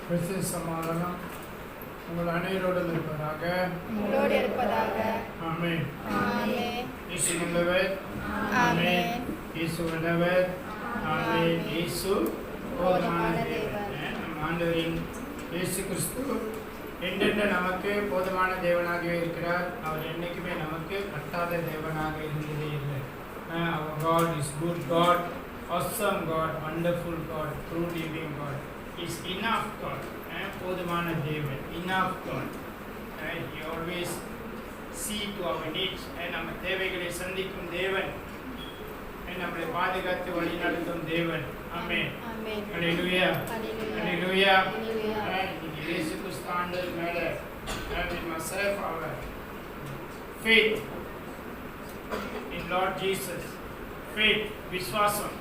கிறிஸ்து சமாதானம் உங்கள் அனைவரோடும் இருப்பதாக. ஆமென். இயேசு நல்லவர். ஆமென். இயேசு வல்லவர். ஆமென். இயேசு போதுமான தேவன். நம் ஆண்டவரின் இயேசு கிறிஸ்து என்றென்று நமக்கு போதுமான தேவனாகவே இருக்கிறார். அவர் என்றைக்குமே நமக்கு கட்டாத தேவனாக இருந்ததே இல்லை. Our God is good God, awesome God, wonderful God, true living God. Is enough God. போதுமான தேவன், enough God. He always see to our needs. நம்ம தேவைகளை சந்திக்கும் தேவன், நம்மளை பாதுகாத்து வழி நடத்தும் தேவன். ஆமென். ஹல்லேலூயா. ஹல்லேலூயா. இயேசு கிறிஸ்து ஆண்டவர் மேல we must have our faith in Lord Jesus. Faith, விசுவாசம்.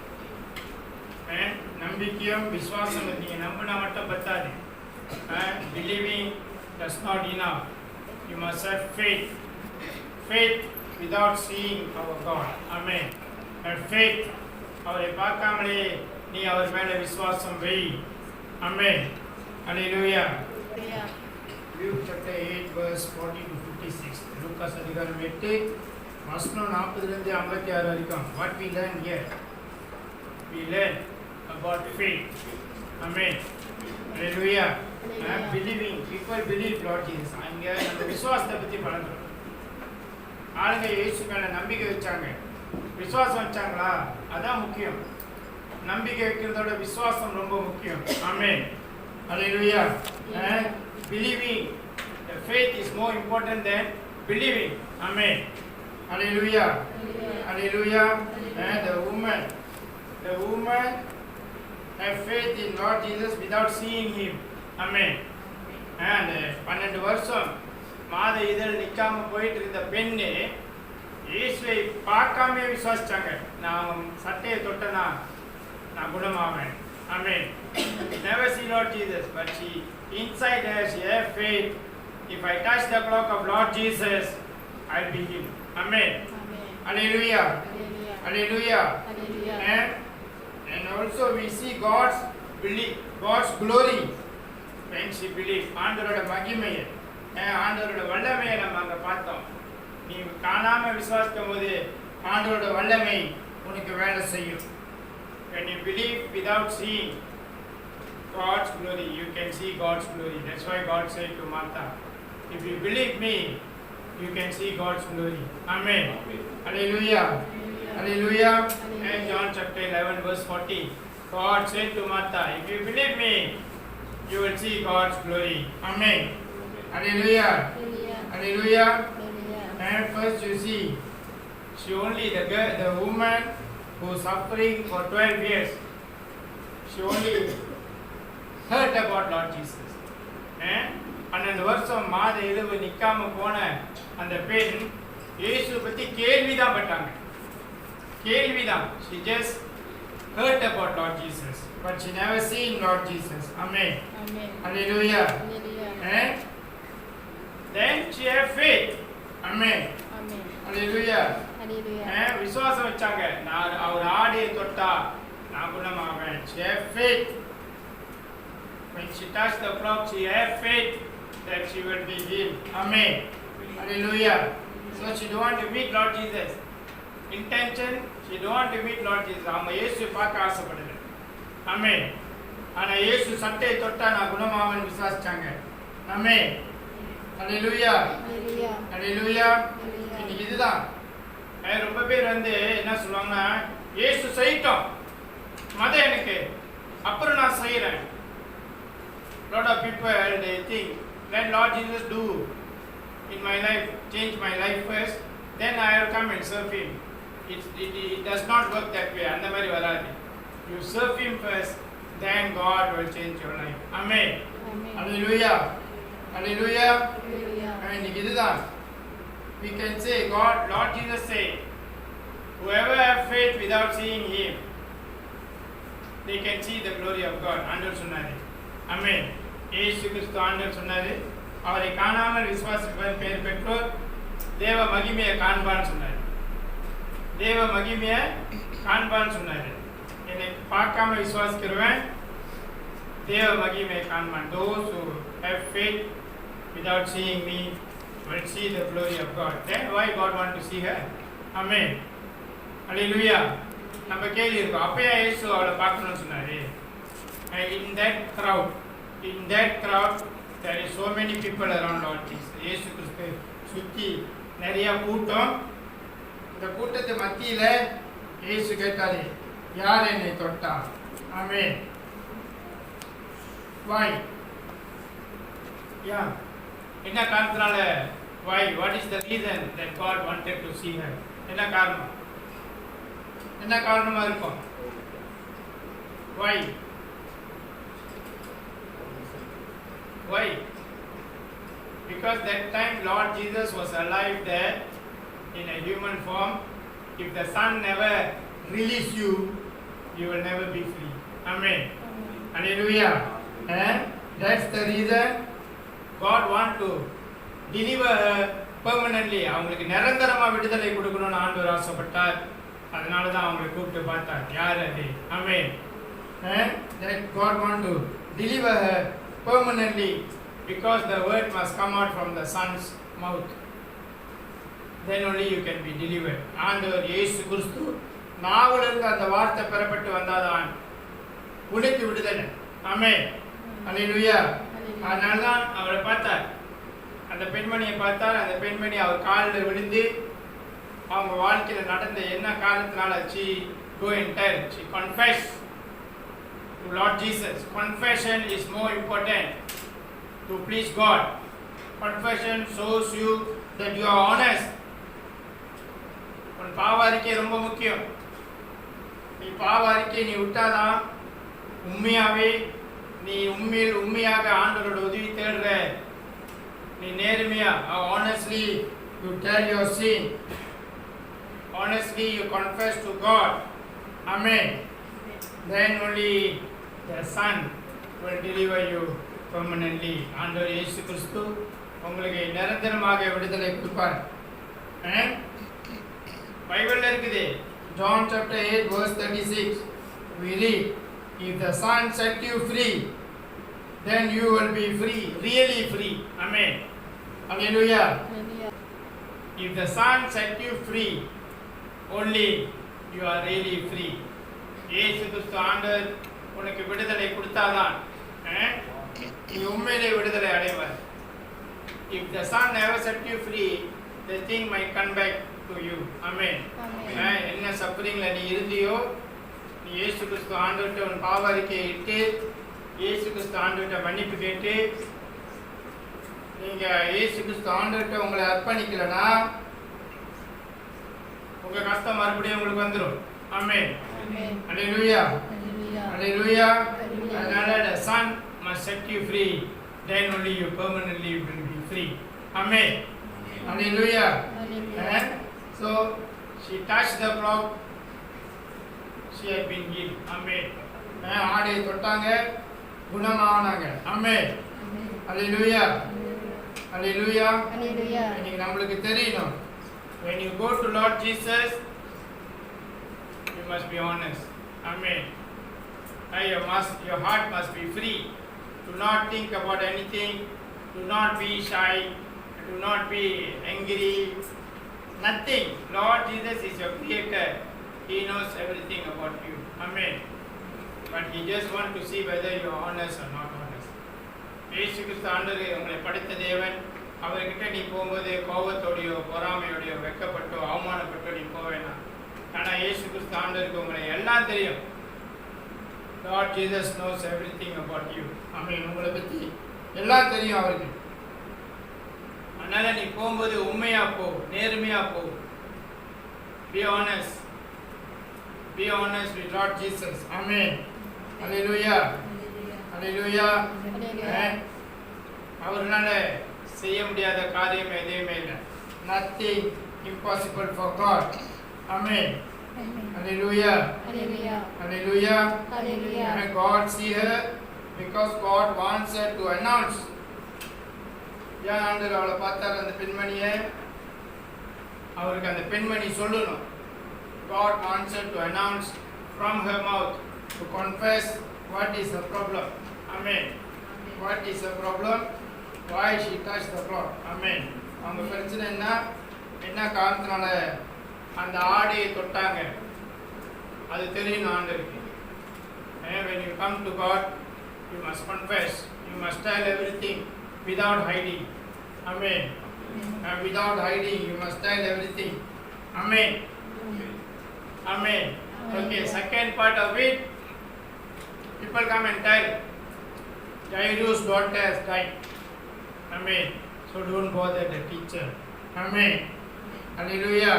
நம்பிக்கையும் விசுவாசம். நீங்க நம்பினா மட்டும் பத்தாது. Believing does not enough. You must have faith. Faith without seeing our God. Amen. And faith, அவரை பார்க்காமலே நீ அவர் மேல விசுவாசம் வை. Amen. Hallelujah. Luke chapter 8 verse 40 to 56. Lucas அதிகாரம் 8 வசனம் 40 இருந்து 56 வரைக்கும். What we learn here? We learn about faith. Amen. Hallelujah. Believing, people believe Lord Jesus. அங்க நம்ம விசுவாசத்தை பத்தி பழகுறோம். ஆளுங்க இயேசு மேல நம்பிக்கை வச்சாங்க, விசுவாசம் வச்சாங்களா? அதான் முக்கியம். நம்பிக்கை வைக்கிறதோட விசுவாசம் ரொம்ப முக்கியம். ஆமென். Hallelujah. Believing, the faith is more important than believing. Amen. Hallelujah. Hallelujah. The woman have faith in Lord Jesus without seeing him. Amen. And 12 வருஷம் மாத இதழ் நிக்காம போயிட்டு இருந்த பெண்ணு இயேசுவை பார்க்காம விசுவாசிச்சாங்க. நான் சட்டையை தொட்டனா நான் குணமாவேன். Amen. Never see Lord Jesus, but she inside her she have faith. If I touch the cloak of Lord Jesus, I'll be healed. Amen. Hallelujah. Hallelujah. And also we see God's glory when she believes. ஆண்டவரோட மகிமையை, ஆண்டவரோட வல்லமையை நம்ம அங்க பார்த்தோம். நீ காணாம விசுவாசிக்கும் போது ஆண்டவரோட வல்லமை உனக்கு வேலை செய்யும். When you believe without seeing God's glory, you can see God's glory. That's why God said to Martha, if you believe me, you can see God's glory. Amen. Hallelujah. Hallelujah. And John chapter 11 verse 40. God said to Martha, if you believe me, you will see God's glory. Amen. Hallelujah. Hallelujah. And first you see, she only the woman who is suffering for 12 years, she only heard about Lord Jesus. 12 வருஷம் மாத இழுவு நிக்காம போன அந்த பெண் இயேசு பத்தி கேள்விதான் பட்டாங்க. கேள்விதான். She just heard about Lord Jesus, but she never seen Lord Jesus. Amen. Amen. Hallelujah. And then she have faith. Amen. Amen. Hallelujah. விசுவாசம் வச்சாங்க. நான் அவர் ஆடையை தொட்டா நான் குணமாவேன். She have faith. When she touched the cloak, she have faith that she will be healed. Amen. Hallelujah. So she don't want to meet Lord Jesus. Intention, she don't want to meet Lord Jesus. அவங்க இயேசு பார்க்க ஆசைப்படல. Amen. ஆனா இயேசு சட்டையை தொட்டா நான் குணமாவேன் விசுவாசிச்சாங்க. Amen. Hallelujah. Hallelujah. இன்னைக்கு இதுதான் ரொம்ப பேர் என்ன சொல்லுவாங்கன்னா, இயேசு செய்யட்டும் மதம் எனக்கு, அப்புறம் நான் செய்யறேன். Lot of people they think, let Lord Jesus do in my life, change my life first, then I will come and serve him. It does not work that way. அந்த மாதிரி வராது. You serve him first, then God will change your life. Amen. Hallelujah. Hallelujah. இன்னைக்கு இதுதான். We can say, Lord Jesus said, whoever have faith without seeing him, they can see the glory of God. ஆண்டவர் சொன்னாரு. Amen. இயேசு கிறிஸ்து ஆண்டவர் சொன்னாரு, அவரை காணாமல் விசுவாசிப்பவர் பேர் பெற்றோர் தேவ மகிமையை காண்பான்னு சொன்னாரு. தேவ மகிமையை காண்பான்னு சொன்னாரு. என்னை பார்க்காம விசுவாசிக்கிறவன் தேவ மகிமை காண்பான். Those who have faith without seeing me will see the glory of God. Then why God want to see her? Amen. Hallelujah. நம்ம கேள்வி இருக்கும், அப்பயே இயேசு அவளை பார்க்கணும்னு சொன்னாரு. In that crowd there is so many people around Lord Jesus. இயேசு கிறிஸ்து சுத்தி நிறைய கூட்டம். இந்த கூட்டத்து மத்தியில இயேசு கேட்டாரு, யார் என்னை தொட்டா? ஆமென். Why? Yeah. என்ன காரணத்தினால? Why? What is the reason that God wanted to see her? என்ன காரணம்? என்ன காரணமா இருக்கும்? Why? Why? Because that time Lord Jesus was alive there in a human form. If the Son never release you, you will never be free. Amen. Hallelujah. And that's the reason God want to deliver her permanently. அவங்களுக்கு நிரந்தரமா விடுதலை கொடுக்கணும்னு ஆண்டவர் ஆசைப்பட்டார். அதனால தான் அவங்களை கூப்பிட்டு பார்த்தார், யார் அது? ஆமென். And that God want to deliver her permanently because the word must come out from the Son's mouth. Then only you can be delivered. ஆண்டவர் இயேசு கிறிஸ்து நாவிலிருந்து அந்த வார்த்தை பெறப்பட்டு வந்தாதான் உனக்கு விடுதலை. ஆமென். ஹல்லேலூயா. அதனால தான் அவரை பார்த்தார், அந்த பெண்மணியை பார்த்தார். அந்த பெண்மணி அவர் காலில் விழுந்து அவங்க வாழ்க்கையில் நடந்த என்ன காரணத்தினால she go and tell, she confess to Lord Jesus. Confession is more important to please God. Confession shows you that you are honest. உன் பாவ அறிக்கை ரொம்ப முக்கியம். நீ பாவ அறிக்கை நீ விட்டாதான் உண்மையாவே நீ உண்மையாக ஆண்டவரோட உதவி தேடுற. நீ நேர்மையா honestly you tell your sin. Honestly you confess to God. Amen. Then only the Son will deliver you permanently. ஆண்டவர் இயேசு கிறிஸ்து உங்களுக்கு நிரந்தரமாக விடுதலை கொடுப்பார். பைபிள்ல இருக்குது, John chapter 8 verse 36 we read, if the Son set you free then you will be free, really free. Amen. Hallelujah. If the Son set you free, only you are really free. இயேசு கிறிஸ்து ஆண்டவர் உனக்கு விடுதலை கொடுத்தாதான் நீ உண்மையிலே விடுதலை அடைவார். If the Son never set you free, the thing might come back to you. Amen. என்ன சஃபரிங்ல நீ இருந்தியோ, நீ இயேசு கிறிஸ்து ஆண்டவர்கிட்ட உன் பாவ அறிக்கையை இட்டு இயேசு கிறிஸ்து ஆண்டவர்கிட்ட மன்னிப்பு கேட்டு நீங்க இயேசு கிறிஸ்து ஆண்டவர்கிட்ட உங்களை அர்ப்பணிக்கலனா உங்க கஷ்டம் மறுபடியும் உங்களுக்கு வந்துடும். ஆமென். Hallelujah. Hallelujah. அதனால the Son must set you free, then only you permanently will be free. Amen. Hallelujah. And so she touched the cloth, she had been healed. Amen. ஆடையை தொட்டாங்க, குணமானாங்க. Amen. Hallelujah. Hallelujah. இன்னைக்கு நம்மளுக்கு தெரியணும், when you go to Lord Jesus you must be honest. Amen. Your heart must be free. Do not think about anything. Do not be shy. Do not be angry. Nothing. Lord Jesus is your creator. He knows everything about you. Amen. But he just want to see whether you are honest or not honest. இயேசு கிறிஸ்து ஆண்டவர் உங்களை படைத்த தேவன். அவர்கிட்ட நீ போகும்போது கோபத்தோடையோ பொறாமையோடையோ வெட்கப்பட்டோ அவமானப்பட்டோ நீ போவேனா. ஆனால் இயேசு கிறிஸ்து ஆண்டவருக்கு உங்களை எல்லாம் தெரியும். Lord Jesus knows everything about you. Amen. உங்களை பற்றி எல்லாம் தெரியும் அவருக்கு. அதனால நீ போகும்போது உண்மையா போ, நேர்மையா போ. Be honest. Be honest with Lord Jesus. Amen. Hallelujah. Hallelujah. அவர்னால செய்ய முடியாத காரியம் எதுவுமே இல்லை. Nothing impossible for God. Amen. Hallelujah. Hallelujah. And God see her because God wants her to announce. ஏன் ஆண்டவர் அவளை பார்த்தார் அந்த பெண்மணியை? அவருக்கு அந்த பெண்மணி சொல்லணும். God wants her to announce from her mouth, to confess what is the problem. Amen. What is the problem? Why she touched the floor? Amen. அவங்க பிரச்சனை என்ன காரணத்தினால அந்த ஆடையை தொட்டாங்க, அது தெரியணும் ஆண்டவருக்கு. When you come to God, you must confess, you must tell everything without hiding. Amen. Without hiding, you must tell everything. Amen. Amen. Okay, second part of it, people come and tell, Jairus' daughter has died. Amen. So don't bother the teacher. Amen. Hallelujah.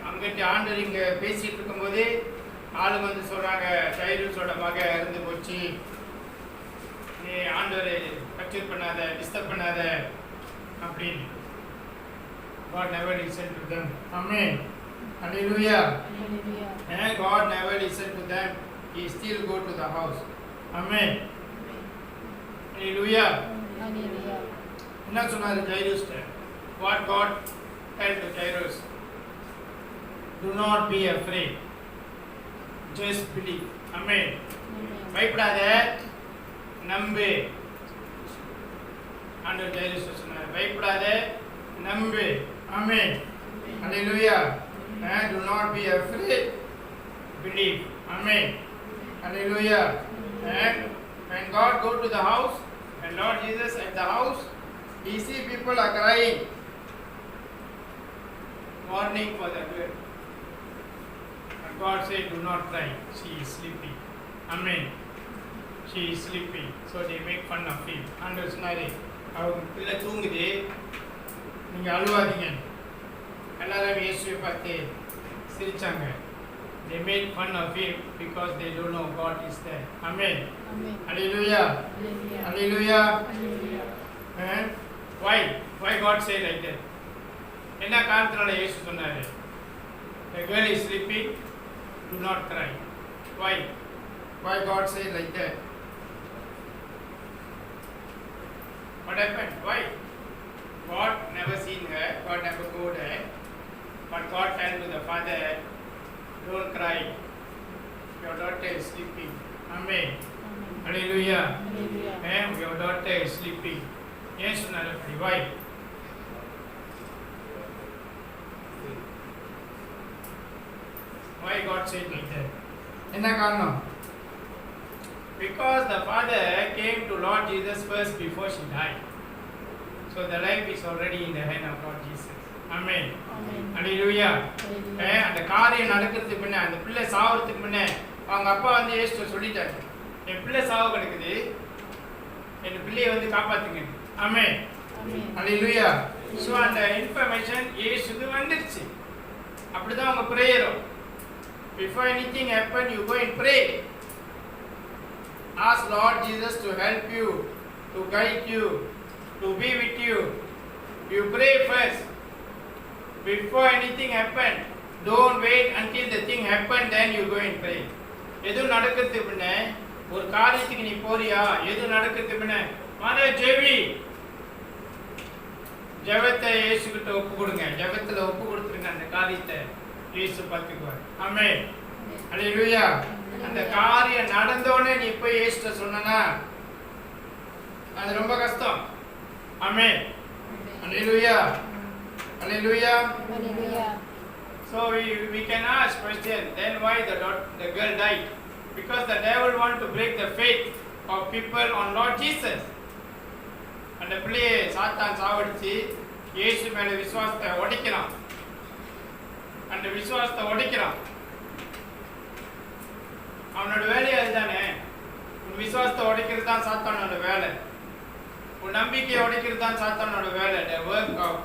அங்கிட்ட ஆண்டவர் இங்கே பேசிட்டு இருக்கும்போது ஆளுங்க வந்து சொல்கிறாங்க, ஜைரூஸோட மக இறந்து போச்சு, நீ ஆண்டவரை கச்சூர் பண்ணாத, டிஸ்டர்ப் பண்ணாத அப்படின்னு. God never listened to them. Amen. Hallelujah. And God never listened to them. He still go to the house. Amen. Hallelujah. என்ன சொன்னாரு ஜைரூஸ்ட? What God tell to Jairus? Do not be afraid. Just believe. Amen. பயப்படாத, நம்பு. ஆண்டவர் Jairus சொன்னார், பயப்படாத, நம்பு. Amen. Hallelujah. Do not be afraid. Believe. Amen. Hallelujah. And when God go to the house, and Lord Jesus at the house, he see people are crying, mourning for the girl. And God said, do not cry, she is sleeping. Amen. She is sleeping. So they make fun of him. ஆண்டவர் சொன்னாரு, அவங்க பிள்ளை தூங்குது, நீங்க அழுவாதீங்க. எல்லாரும் இயேசுவை பார்த்து சிரிச்சாங்க. They made fun of him because they don't know God is there. Amen. Hallelujah. Hallelujah. Why God say like that? என்ன காரணத்தினால இயேசு சொன்னாரு, the girl is sleeping, do not cry. Why God say like that? What happened? Why? God never seen her, God never go there, but God tell to the father, don't cry, your daughter is sleeping. Amen. Hallelujah. Your daughter is sleeping. Yes, why? Why God said like that? என்ன காரணம்? Because the father came to Lord Jesus first before she died. So the life is already in the hand of Lord Jesus. Amen. Hallelujah. அந்த காரியம் நடக்கிறதுக்கு முன்ன, அந்த பிள்ளை சாவறதுக்கு முன்ன அவங்க அப்பா வந்து இயேசு சொல்லிட்டாரு, என் பிள்ளை சாவ கிடக்குது, என் பிள்ளையை வந்து காப்பாத்துங்க. Amen. Hallelujah. So அந்த இன்ஃபர்மேஷன் இயேசுக்கு வந்துருச்சு. அப்படிதான் அவங்க பிரேயரும். Before anything happen, you go and pray. Ask Lord Jesus to help you, to guide you, to be with you. You pray first. Before anything happen, don't wait until the thing happen, then you go and pray. எது நடக்கிறதுக்கு முன்ன, ஒரு காரியத்துக்கு நீ போறியா, எது நடக்கிறதுக்கு முன்ன மாதே ஜெபி, ஜெபத்தை இயேசுகிட்ட ஒப்பு கொடுங்க. ஜெபத்துல ஒப்பு கொடுத்துருங்க, அந்த காரியத்தை இயேசு பார்த்துக்குவார். ஆமென். ஹல்லேலூயா. அந்த காரியம் நடந்தோடனே நீ போய் இயேசுட்ட சொன்னா அது ரொம்ப கஷ்டம். ஆமென். ஹல்லேலூயா. Hallelujah. So we can ask question, then why the girl died? Because the devil want to break the faith of people on Lord Jesus. அந்த பிள்ளையை சாத்தான் சாவடிச்சு இயேசு மேல விசுவாசத்தை உடைக்கிறான். அந்த விசுவாசத்தை உடைக்கிறான். அவனோட வேலை அதுதானே. உன் விசுவாசத்தை உடைக்கிறது தான் சாத்தானோட வேலை. உன் நம்பிக்கையை உடைக்கிறது தான் சாத்தானோட வேலை. The work of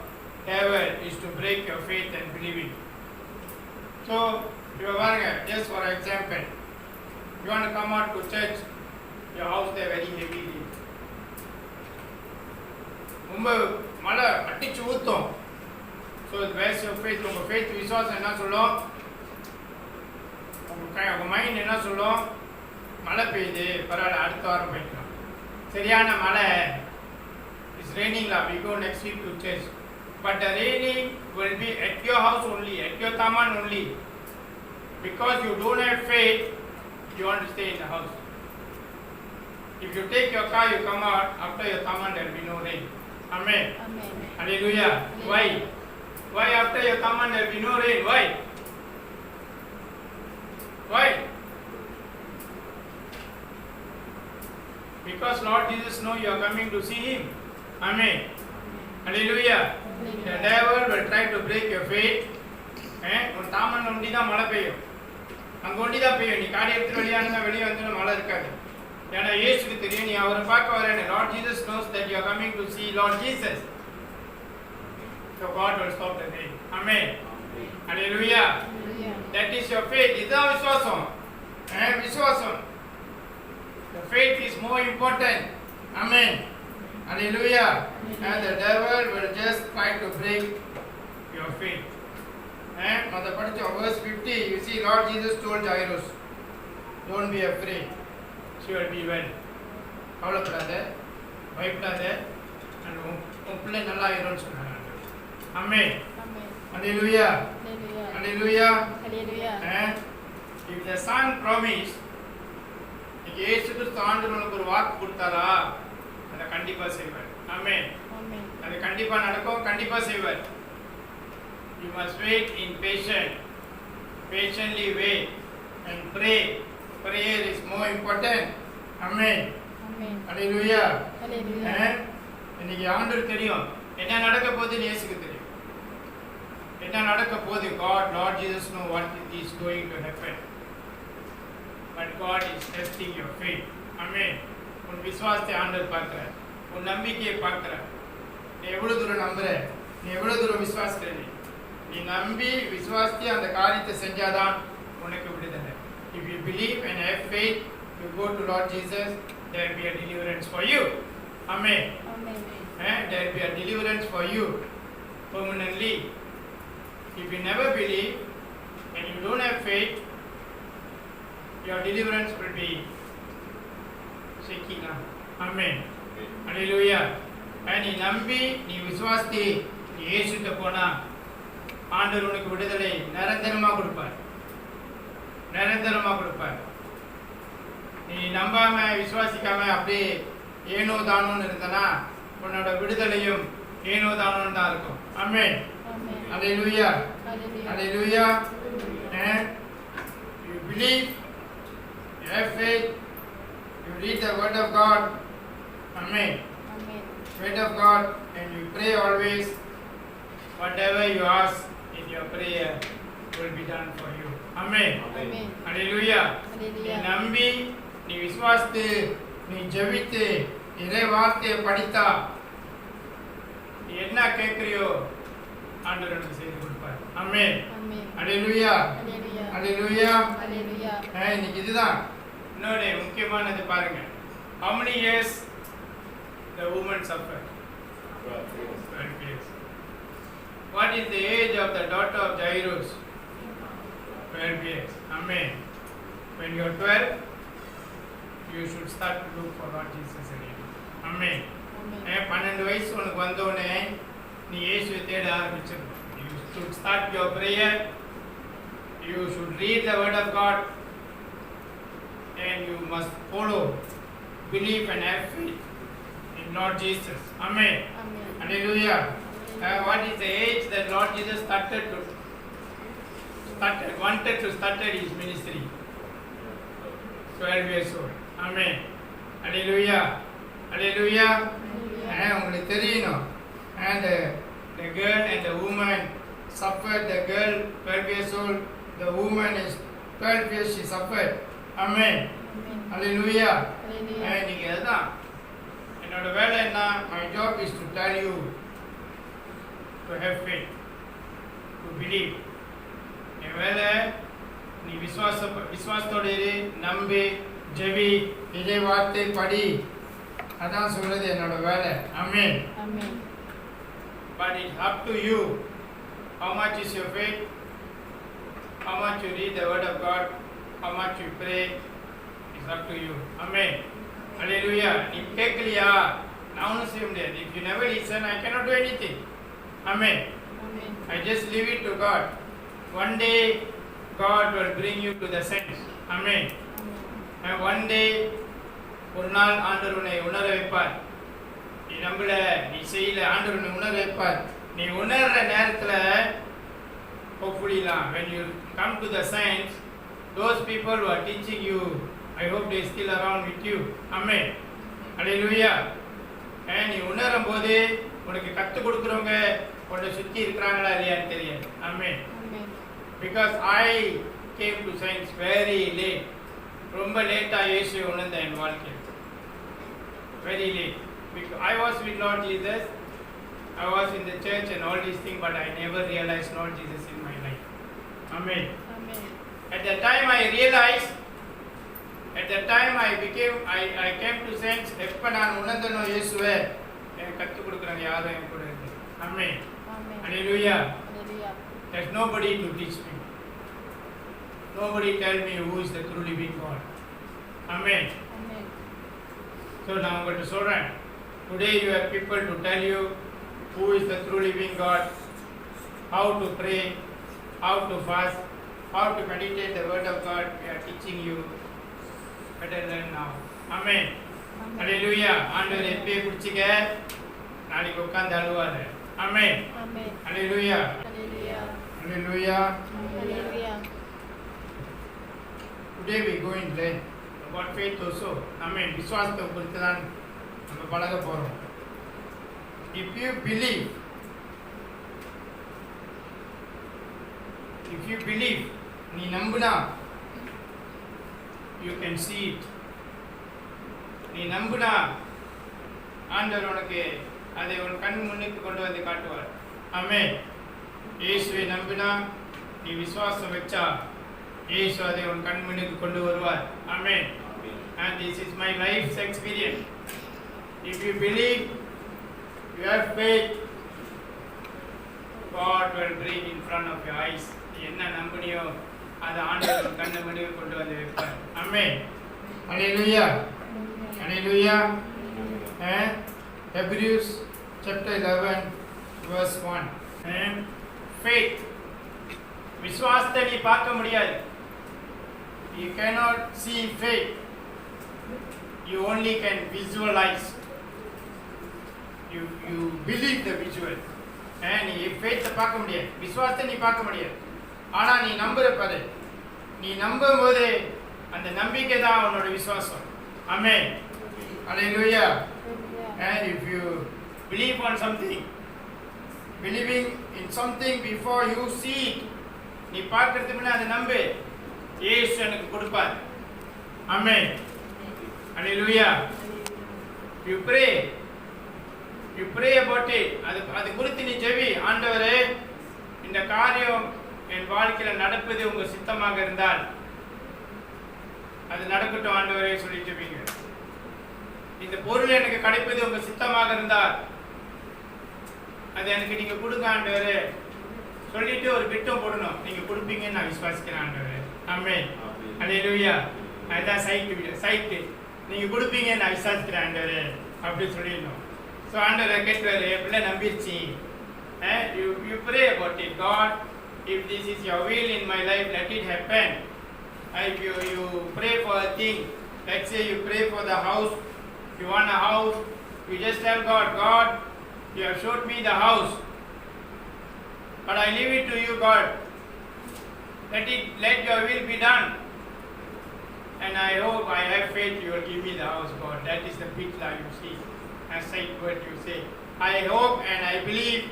devil is to break your faith and believing. So you are just for example, you want to come out to church, your house there very heavy. ரொம்ப மழை அடிச்சு ஊத்தும். So where's your faith? உங்க faith விசுவாசம் என்ன சொல்லும்? உங்க mind என்ன சொல்லும்? மழை பெய்யுது, பரவாயில்ல, அடுத்த வாரம் போய்க்கலாம். சரியான மழை, it's raining lah, we go next week to church. But the raining will be at your house only, at your taman only. Because you don't have faith, you want to stay in the house. If you take your car, you come out, after your thumb and there will be no rain. Amen. Amen. Hallelujah. Why? Why after your thumb and there will be no rain? Why? Why? Because Lord Jesus knows you are coming to see Him. Amen. Hallelujah. The devil will try to break your faith. உன் தாமன் ஒண்டி தான் மழை பெய்யும், அங்கே ஒண்டி தான் பெய்யும். நீ காடி எடுத்து வெளியானா வெளியே வந்து மழை இருக்காது. ஏன்னா இயேசுக்கு தெரியும் நீ அவரை பார்க்க வரேன்னு. Lord Jesus knows that you are coming to see Lord Jesus. So God will stop the rain. Amen. Hallelujah. That is your faith. இதுதான் விசுவாசம். விசுவாசம். The faith is more important. Amen. Hallelujah. And the devil will just try to break your faith. Mother Padicha, verse 50, you see Lord Jesus told Jairus, don't be afraid, she will be well. கவலைப்படாத, பயப்படாத, உன் பிள்ளை நல்லா ஆயிரும்னு சொன்னாங்க. ஆமென். Hallelujah. Hallelujah. If the Son promised, இயேசு கிறிஸ்து ஆண்டவர் உனக்கு ஒரு வாக்கு கொடுத்தாரா, அதை கண்டிப்பா செய்வார். ஆமென். அது கண்டிப்பா நடக்கும், கண்டிப்பா செய்வார். You must wait in patience. Patiently wait and pray. Prayer is more important. Amen. Hallelujah. இன்னைக்கு ஆண்டவர் தெரியும் என்ன நடக்க போகுதுன்னு இயேசுக்கு தெரியும். என்ன நடக்க போகுது, God, Lord Jesus know what is going to happen. But God is testing your faith. Amen. உன் விசுவாசத்தை ஆண்டவர் பார்க்கிறார், உன் நம்பிக்கையை பார்க்கிறார். நீ எவ்வளவு தூரம் நம்புற, நீ எவ்வளவு தூரம் விசுவாசிக்கிற. நீ நம்பி விசுவாசித்து அந்த காரியத்தை செஞ்சாதான் உனக்கு விடுதலை. If you believe and have faith, you go to Lord Jesus, there will be a deliverance for you. Amen. There will be a deliverance for you permanently. If you never believe and you don't have faith, your deliverance will be shaky now. Amen. Hallelujah. நீ நம்பி நீ விசுவாசித்து நீ இயேசுட்ட போனா ஆண்டவர் உனக்கு விடுதலை நிரந்தரமா கொடுப்பார், நிரந்தரமா கொடுப்பார். நீ நம்பாம விசுவாசிக்காம அப்படியே ஏனோ தானோன்னு இருந்தனா உன்னோட விடுதலையும் ஏனோ தானோன்னு தான் இருக்கும். ஆமென். ஹல்லேலூயா. ஹல்லேலூயா. You believe, you have faith, you read the word of God. Amen. Word of God, and you pray always. Whatever you ask in your prayer will be done for you. Amen. Hallelujah. நீ நம்பி நீ விசுவாசித்து நீ ஜெபித்து இறை வார்த்தையை படித்தா நீ என்ன கேட்கிறியோ ஆண்டவர் உனக்கு செய்து கொடுப்பார். ஆமென். ஹல்லேலூயா. ஹல்லேலூயா. இன்னைக்கு இதுதான் இன்னொரு முக்கியமானது பாருங்க. How many years the woman suffered? 12 years. What is the age of the daughter of Jairus? 12 years. Amen. When you are 12, you should start to look for Lord Jesus again. Amen. 12 வயசு உனக்கு வந்தோடனே நீ இயேசுவை தேட ஆரம்பிச்சிரு. You should start your prayer. You should read the word of God. And you must follow, believe and have faith in Lord Jesus. Amen. Hallelujah. What is the age that Lord Jesus wanted to start his ministry? 12 years old. Amen. Hallelujah. Hallelujah. உங்களுக்கு தெரியணும். And the girl and the woman suffered. The girl 12 years old. The woman is 12 years she suffered. Amen. Hallelujah. இன்னைக்கு அதுதான் என்னோட வேலை என்ன? My job is to tell you to have faith, to believe. என் வேலை நீ விசுவாசத்தோட இரு, நம்பி, ஜெபி, இறை வார்த்தை படி. அதான் சொல்றது என்னோட வேலை. ஆமென். But it's up to you. How much is your faith? How much you read the word of God? How much you pray? It's up to you. Amen. Hallelujah. நீ கேட்கலையா? நான் ஒன்றும் செய்ய முடியாது. If you never listen, I cannot do anything. Amen. I just leave it to God. One day God will bring you to the sense. Amen. And one day ஒரு நாள் ஆண்டவர் உன்னை உணர வைப்பார். நீ நம்பல, நீ செய்யல, ஆண்டவர் உன்னை உணர வைப்பார். நீ உணர்ற நேரத்துல hopefully when you come to the saints, those people who are teaching you, I hope they still around with you. Amen. Hallelujah. நீ உணரும் போது உனக்கு கற்றுக் கொடுக்குறவங்க உன்னை சுற்றி இருக்கிறாங்களா இல்லையான்னு தெரியாது. Amen. Because I came to science very late. ரொம்ப லேட்டாக இயேசுவை உணர்ந்தேன் என் வாழ்க்கையில். Very late. Because I was with Lord Jesus. I was in the church and all these things, but I never realized Lord Jesus in my life. Amen. Amen. At that time I realized, at that time I came to sense, எப்ப நான் உணர்ந்தனோ இயேசுவை எனக்கு கற்றுக் கொடுக்குறாங்க யாரும் என் கூட இருக்கு. Amen. Hallelujah. Hallelujah. There's nobody to teach me. Nobody tell me who is the true living God. Amen. Amen. So now I'm going to சொல்றேன். Today you have people to tell you who is the true living God, how to pray, how to fast, how to meditate the word of God. We are teaching you. Better learn now. Amen. Amen. Hallelujah. ஆண்டவர் எப்பே குடிச்சிக்க நாளைக்கு உட்கார்ந்து அழுவாரு. Amen. Amen. Hallelujah. Hallelujah. Hallelujah. Hallelujah. Today we go and learn about faith also. Amen. விசுவாசத்தை குறித்து தான் நம்ம பழக போறோம். If you believe, நீ நம்பினா you can see it. நீ நம்பினா ஆண்டவர் உனக்கு அதை உன் கண் முன்னுக்கு கொண்டு வந்து காட்டுவார். ஆமென். இயேசுவை நம்பினா நீ விசுவாசம் வச்சா இயேசு அதை உன் கண் முன்னுக்கு கொண்டு வருவார். ஆமென். And this is my life's experience. If you believe, you have faith, God will bring in front of your eyes. என்ன நம்பினியோ அதை ஆண்டவர் கண்ணை முன்னுக்கு கொண்டு வந்து வைப்பார். ஆமென். Hallelujah. Hallelujah. Hebrews chapter 11 verse 1. Faith. விசுவாசத்தை நீ பார்க்க முடியாது. You cannot see faith. You only can visualize. You believe the visual. நீ faith பார்க்க முடியாது. விசுவாசத்தை நீ பார்க்க முடியாது. ஆனா நீ நம்புற பாரு. நீ நம்பும்போது அந்த நம்பிக்கை தான் உன்னோட விசுவாசம். Amen. Hallelujah. And if you believe on something, believing in something before you see it, நீ பார்க்கிறதுக்கு முன்ன அதை நம்பு. இயேசு எனக்கு கொடுப்பார். Amen. Hallelujah. You pray about it. அது குறித்து நீ ஜெபி. ஆண்டவரே, இந்த காரியம் என் வாழ்க்கையில் நடப்பது உங்க சித்தமாக இருந்தால் அது நடக்கட்டும் ஆண்டவரே சொல்லி ஜெபிங்க. இந்த பொருள் எனக்கு கிடைப்பது உங்க சித்தமாக இருந்தால் அது எனக்கு நீங்க கொடுங்க ஆண்டவரே சொல்லிட்டு ஒரு பிட்டம் போடணும். நீங்க கொடுப்பீங்கன்னு நான் விசுவாசிக்கிறேன் ஆண்டவரே. ஆமென். ஹல்லேலூயா. அதான் சைட் நீங்க கொடுப்பீங்கன்னு நான் விசுவாசிக்கிறேன் ஆண்டவரே அப்படி சொல்லிடணும். ஸோ ஆண்டவரை கேட்கிறாரு, பிள்ளை நம்பிடுச்சு. You pray about it. God, if this is your will in my life, let it happen. If you pray for a thing, let's say you pray for the house, you want a house, you just tell God, you have showed me the house, but I leave it to you, God. Let your will be done. And I hope, I have faith you will give me the house, God. That is the picture you see. As I what you say. I hope and I believe,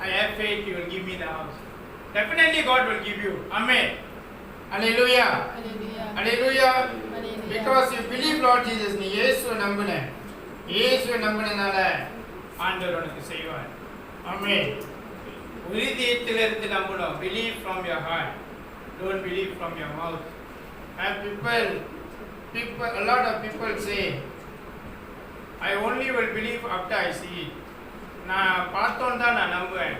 I have faith you will give me the house. Definitely God will give you. Amen. Hallelujah. Hallelujah. Hallelujah. Hallelujah. Because you believe Lord Jesus, நீ இயேசுவை நம்பின. இயேசுவை நம்பினனால ஆண்டவர் உனக்கு செய்வார். Amen. உறுதியத்திலிருந்து நம்பணும். Believe from your heart. Don't believe from your mouth. And people, a lot of people say, I only will believe after I see it. நான் பார்த்தோன்னு தான் நான் நம்புவேன்.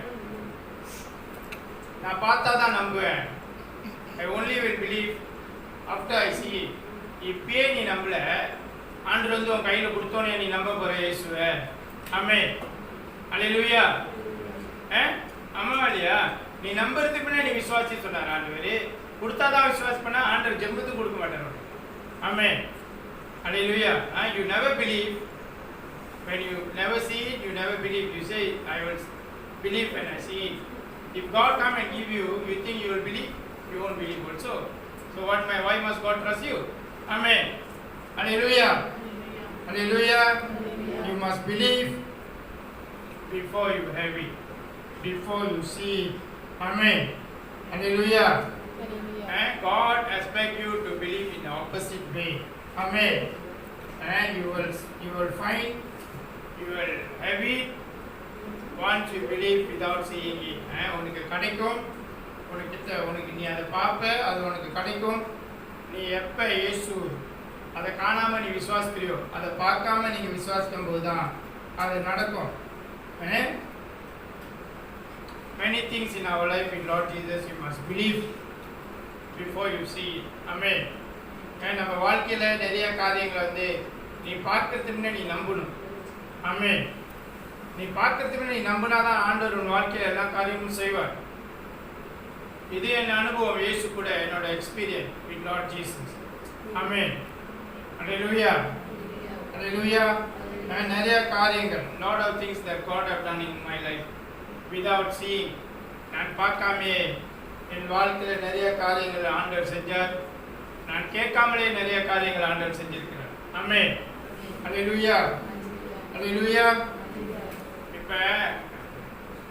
நான் பார்த்தா தான் நம்புவேன். I only will believe after I see it. இப்பயே நீ நம்பல, ஆண்டவர் வந்து உன் கையில் கொடுத்தோன்னே நீ நம்ப போற இயேசுவை. ஆமென். அல்லேலூயா. ஆமா இல்லையா? நீ நம்புறதுக்கு முன்னாடி நீ விசுவாசி சொன்னார் ஆண்டவர். கொடுத்தாதான் விசுவாசி பண்ணா ஆண்டவர் ஜெபத்துக்கு கொடுக்க மாட்டார். ஆமென். Hallelujah. You never believe. When you never see it, you never believe. You say, I will believe when I see it. If God come and give you, you think you will believe? You won't believe also. So why must God trust you? Amen. Hallelujah. Hallelujah. You must believe before you have it, before you see it. Amen. Hallelujah. And God expects you to believe in the opposite way. Amen. And you will find, you will have it once you believe without seeing it. உனக்கு கிடைக்கும், உனக்கு நீ அதை பார்ப்ப, அது உனக்கு கிடைக்கும். நீ எப்போ இயேசு அதை காணாமல் நீ விசுவாசிக்கிறியோ, அதை பார்க்காம நீங்கள் விசுவாசிக்கும் போது தான் அது நடக்கும். Many things in our life in Lord Jesus you must believe before you see it. Amen. நம்ம வாழ்க்கையில் நிறைய காரியங்களை நீ பார்க்கறதுக்கு முன்னே நீ நம்பணும். Amen. நீ பார்க்கறதுக்கு முன்னே நீ நம்பினாதான் ஆண்டவர் உன் வாழ்க்கையில் எல்லா காரியமும் செய்வார். இது என் அனுபவம். இயேசு கூட என்னோட experience with Lord Jesus. Amen. Hallelujah. Hallelujah. நிறைய காரியங்கள், lot of things that God have done in my life without seeing. நான் பார்க்காமே என் வாழ்க்கையில் நிறைய காரியங்கள் ஆண்டவர் செஞ்சார். நான் கேட்காமலே நிறைய காரியங்கள் ஆண்டவர் செஞ்சிருக்கிறார். Amen. Hallelujah. Hallelujah. இப்போ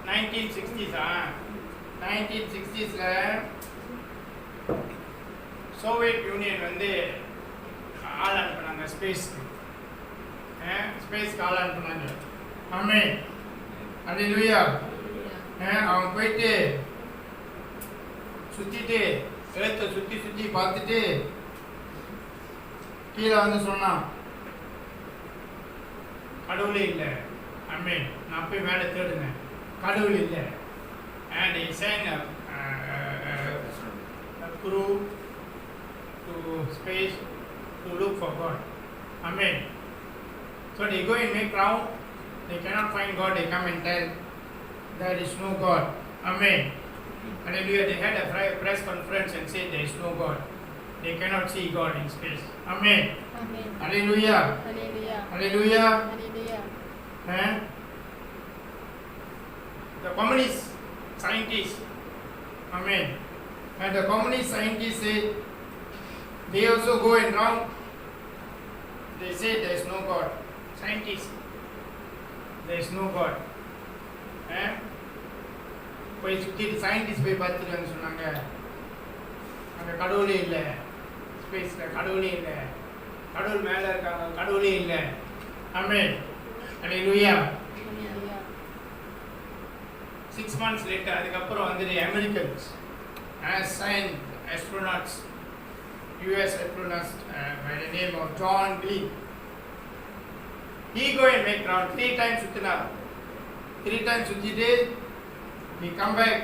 1960s சோவியத் யூனியன் ஆள் அனுப்புனாங்க ஸ்பேஸ்க்கு. ஆள் அனுப்புனாங்க. Amen. Hallelujah. அவன் போயிட்டு சுற்றிட்டு எழுத்தை சுற்றி பார்த்துட்டு கீழே சொன்னான், கடவுளே இல்லை. Amen. நான் போய் மேலே தேடுனேன், கடவுள் இல்லை. And he sent a crew to space to look for God. Amen. So they go and make round. They cannot find God. They come and tell there is no God. Amen. Hallelujah. They had a press conference and said there is no God. They cannot see God in space. Amen. Amen. Hallelujah. Hallelujah. Hallelujah. Hallelujah. The communist scientists. Amen. And the communist scientists say, they also go and round. They say there is no God. Scientists, there is no God. போய் சுற்றிட்டு scientist போய் பார்த்துட்டு சொன்னாங்க, அங்கே கடவுளே இல்லை, ஸ்பேஸில் கடவுளே இல்லை, கடவுள் மேலே இருக்காங்க, கடவுளே இல்லை. Amen. Hallelujah. 6 months later, அதுக்கப்புறம் Americans science astronauts, US astronauts by the name of John Glenn. He go and make round 3 times சுத்தினார். 3 times சுத்திட்டு he come back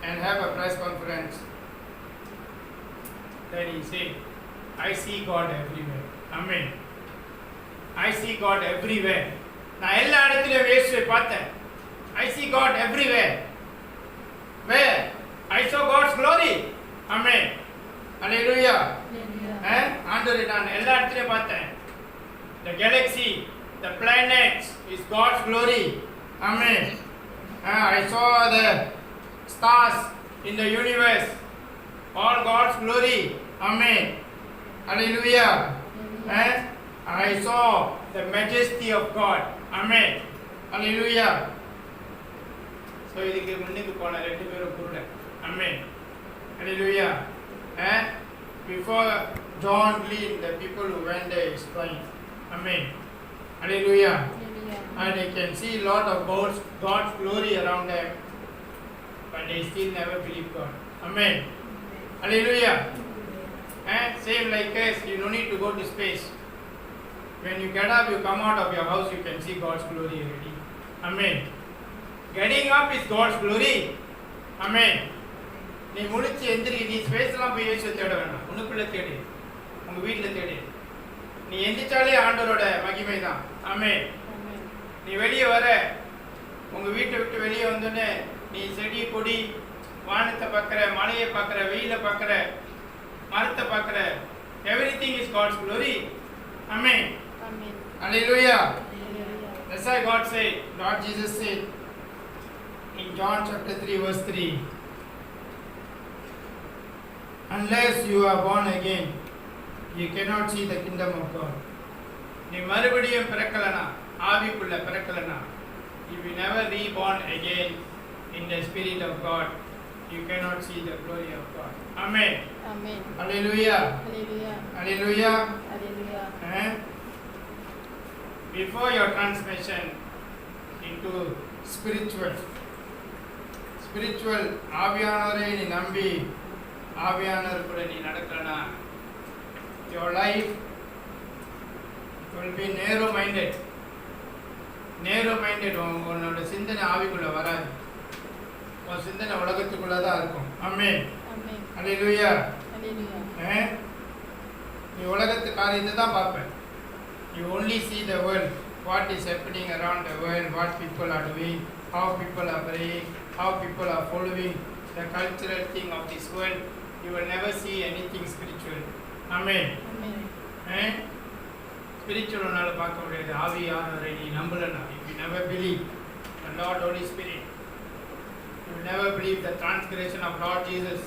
and have a press conference. Then he say, I see God everywhere. Amen. I see God everywhere. நான் எல்லா இடத்துலயும் இயேசுவை பார்த்தேன். I see God everywhere. Where? I saw God's glory. Amen. Hallelujah. ஆண்டவரை நான் எல்லா இடத்துலயும் பார்த்தேன். The galaxy, the planets is God's glory. Amen. I saw the stars in the universe, all God's glory. Amen. Hallelujah. I saw the majesty of God. Amen. Hallelujah. So இதுக்கு முன்னுக்கு போன 2 பேரும் குருடன். Amen. Hallelujah. Before John Glenn, the people who went there is blind. Amen. Hallelujah. And they can see a lot of God's glory around them, but they still never believe God. Amen. Hallelujah. Same like us, you don't need to go to space. When you get up, you come out of your house, you can see God's glory already. Amen. Getting up is God's glory. Amen. நீ முழிச்சு எந்திரி, நீ ஸ்பேஸ்லாம் போய் இயேசுவை தேட வேண்டாம், உனக்குள்ள தேடு, உங்க வீட்டில் தேடு. நீ எந்திரிச்சாலே ஆண்டவரோட மகிமை தான். ஆமென். நீ வெளியே வர, உங்க வீட்டை விட்டு வெளியே வந்தோடனே நீ செடி கொடி வானத்தை பார்க்குற, மலையை பார்க்குற, வெயிலை பார்க்குற, மரத்தை பார்க்குற, Everything is God's glory. Amen. Amen. Hallelujah. Hallelujah. That's why God said, Lord Jesus said in John chapter 3 verse 3, unless you are born again, you cannot see the kingdom of God. நீ மறுபடியும் பிறக்கலனா, ஆவிக்குள்ள பிறக்கலனா, if you never reborn again in the spirit of God, you cannot see the glory of God. Amen. Amen. Hallelujah. Hallelujah. Hallelujah. Hallelujah. Before your transmission into spiritual ஆவியானவரை நீ நம்பி ஆவியானவர் கூட நீ நடக்கலனா, your life will be narrow minded. உன்னோட சிந்தனை ஆவிக்குள்ள வராது, உன் சிந்தனை உலகத்துக்குள்ள தான் இருக்கும். ஆமென். Amen. ஹல்லேலூயா. Hallelujah. நீ உலகத்து காரியத்தை தான் பார்ப்ப. You only see the world, what is happening around the world, what people are doing, how people are praying, how people are following the cultural thing of this world. You will never see anything spiritual. Amen. Amen. Spiritual உன்னால பார்க்க முடியாது. ஆவியானவரை நீ நம்பலனா, if you never believe the Lord Holy Spirit, you will never believe the transgression of Lord Jesus,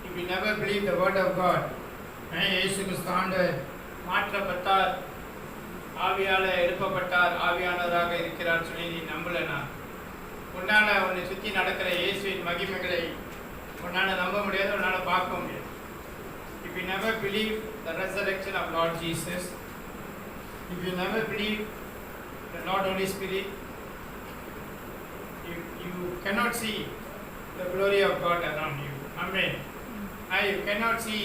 if you never believe the word of God, இயேசு கிறிஸ்து ஆண்டவர் மாற்றப்பட்டார், ஆவியால எழுப்பப்பட்டார், ஆவியானவராக இருக்கிறார் சொல்லி நீ நம்பலனா, உன்னால உன்னை சுற்றி நடக்கிற இயேசுவின் மகிமைகளை உன்னால நம்ப முடியாது, உன்னால பார்க்க முடியாது. If you never believe the resurrection of Lord Jesus, if you never believe the Lord Holy Spirit, you cannot see the glory of God around you. Amen. You cannot see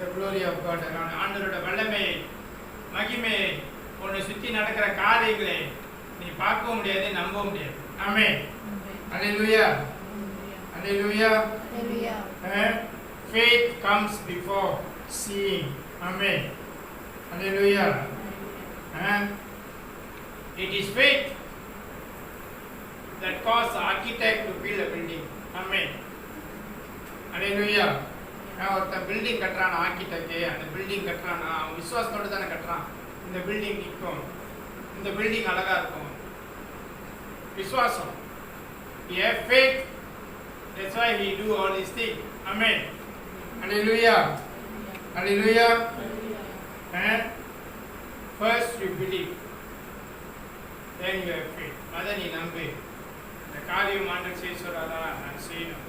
the glory of God around you. ஆண்டவரோட வல்லமையை, மகிமையை, உன்னை சுற்றி நடக்கிற காரியங்களை நீ பார்க்க முடியாது, நம்ப முடியாது. ஆமென். Hallelujah. Hallelujah. Hallelujah. Faith comes before seeing. Amen. Hallelujah. It is faith that caused the architect to build a building. Amen. Hallelujah. ஒருத்தன் பில்டிங் கட்டுறான், ஆர்கிடெக்ட் அந்த பில்டிங் கட்டுறான்னா அவன் விசுவாசத்தோடு தானே கட்டுறான். இந்த பில்டிங் நிற்கும், இந்த பில்டிங் அழகா இருக்கும். விசுவாசம். He have faith. That's why he do all these things. Amen. Hallelujah. Hallelujah. First you believe, then you have faith. அதை நீ நம்பு. இந்த காரியம் ஆண்டவர் செய்ய சொல்றாரா, நான் செய்யணும்.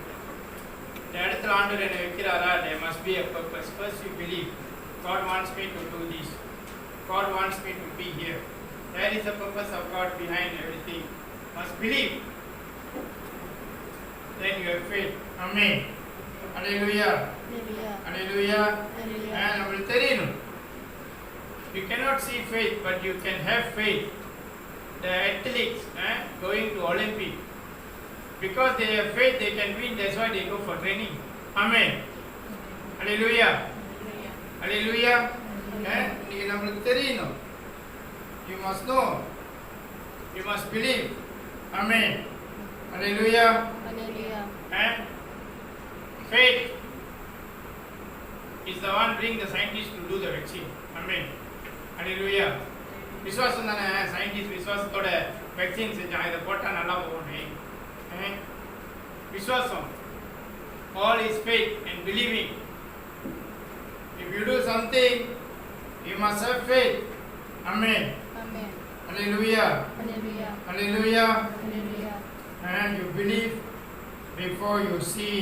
இந்த இடத்துல ஆண்டவர் என்னை வைக்கிறாரா, there must be a purpose. First you believe, God wants me to do this. God wants me to be here. There is a purpose of God behind everything. Must believe. Then you have faith. Amen. Hallelujah. Hallelujah. நம்மளுக்கு தெரியணும். You cannot see faith, but you can have faith. The athletes going to Olympic, because they have faith they can win. That's why they go for training. Amen. Hallelujah. Hallelujah. நீங்க நம்மளுக்கு தெரியணும். You must know. You must believe. Amen. Hallelujah. Faith is the one bring the scientists to do the vaccine. Amen. Hallelujah. விசுவாசம் தானே scientist விசுவாசத்தோட vaccine செஞ்சான், இதை போட்டால் நல்லா போகணும். விசுவாசம். All is faith and believing. If you do something, you must have faith. Amen. Hallelujah. Hallelujah. And you believe before you see.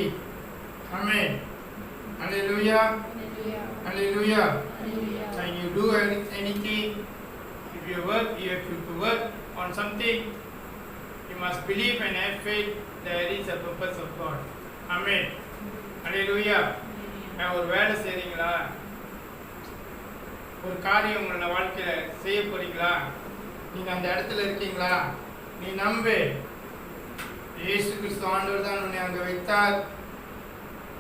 Amen. Hallelujah. Hallelujah. And you do anything, if you work, you have to work on something, you must believe and have faith there is a purpose of God. Amen. Hallelujah. ஒரு வேலை செய்றீங்களா, ஒரு காரியம் உங்களோட வாழ்க்கையில செய்ய போறீங்களா, நீங்க அந்த இடத்துல இருக்கீங்களா, நீ நம்பு. இயேசு கிறிஸ்து ஆண்டவர் தான் உன்னை அங்க வைத்தார்.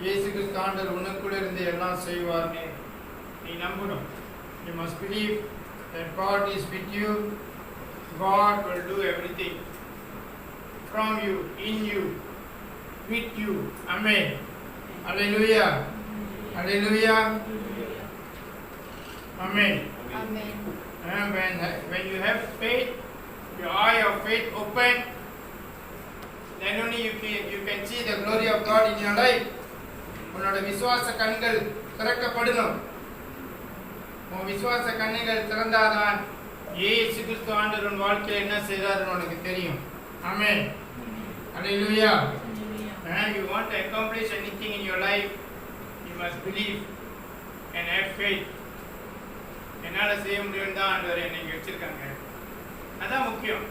இயேசு கிறிஸ்து ஆண்டவர் உனக்குள்ள இருந்து எல்லாம் செய்வார்னு நீ நம்பணும். You must believe that God is with you. God will do everything from you, in you, with you. Amen. Hallelujah. Hallelujah. Amen. Amen. When you have faith, your eye of faith open, then only you can see the glory of God in your life. உன்னோட விசுவாச கண்கள் திறக்கப்படணும். உன் விசுவாச கண்கள் திறந்தாதான் இயேசு கிறிஸ்து ஆண்டவர் உன் வாழ்க்கையில் என்ன செய்றாருன்னு உனக்கு தெரியும். Amen. Hallelujah. And you want to accomplish anything in your life, you must believe and have faith. என்னால் செய்ய முடியும் தான் ஆண்டவர் என்னை இங்கே வச்சிருக்காங்க. அதான் முக்கியம்.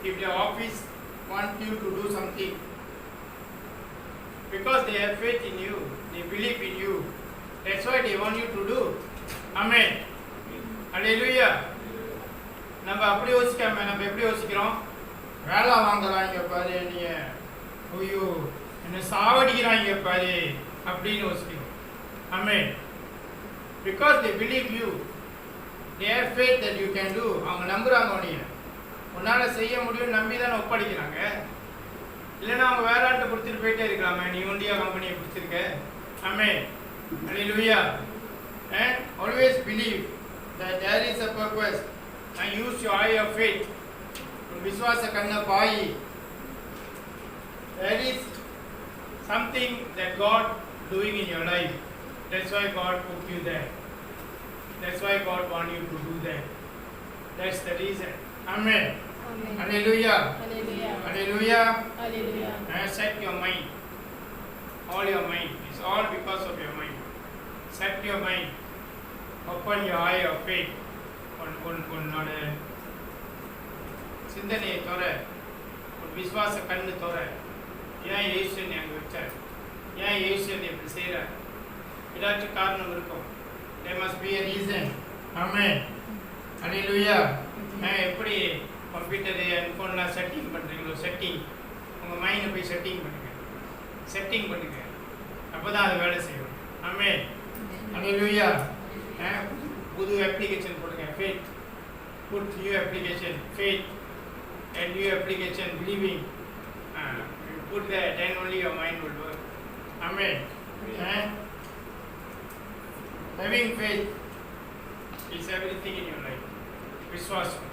If the office want you to do something, because they have faith in you, they believe in you, that's why they want you to do. Amen. Hallelujah. நம்ம அப்படி யோசிக்காம நம்ம எப்படி யோசிக்கிறோம்? வேலை வாங்குறாங்க பாரு, நீ ஐயோ என்ன சாவடிக்கிறாங்க பாரு அப்படின்னு யோசிக்கிறோம். Amen. Because they believe you, they have faith that you can do. அவங்க நம்புறாங்க உன்னால செய்ய முடியும் நம்பி தானே ஒப்படைக்கிறாங்க. இல்லைன்னா அவங்க வேற ஆள்கிட்ட கொடுத்துட்டு போயிட்டே இருக்கலாமே, நீ ஒண்டியா கம்பெனியை கொடுத்துருக்க. Amen. Hallelujah. And always believe that there is a purpose and use your eye of faith. விசுவாச கண்ணை பாயி. There is something that God doing in your life. That's why God put you there. That's why God want you to do that. That's the reason. Amen. Amen. Hallelujah. Hallelujah. Hallelujah. Hallelujah. And set your mind. All your mind. It's all because of your mind. Set your mind. Open your eye of faith. உன்னோட சிந்தனையை தோற, உன் விசுவாச கண்ணு தோற. ஏன் இயேசு நீ அங்கே வச்சார்? ஏன் இயேசு நீ இப்படி செய்கிறார்? ஏதாச்சும் காரணம் இருக்கும். There must be a reason. Amen. Hallelujah. எப்படி கம்ப்யூட்டரு ஃபோன்லாம் செட்டிங் பண்ணுறீங்களோ, செட்டிங் உங்கள் மைண்டை போய் செட்டிங் பண்ணுங்க. அப்போ தான் அது வேலை செய்யும். Amen. Hallelujah. புது அப்ளிகேஷன் போடுங்க. Faith. Put new application. Faith. And new application. Believing. You put that, then only your mind will work. Amen. Having faith is everything in your life. விசுவாசம்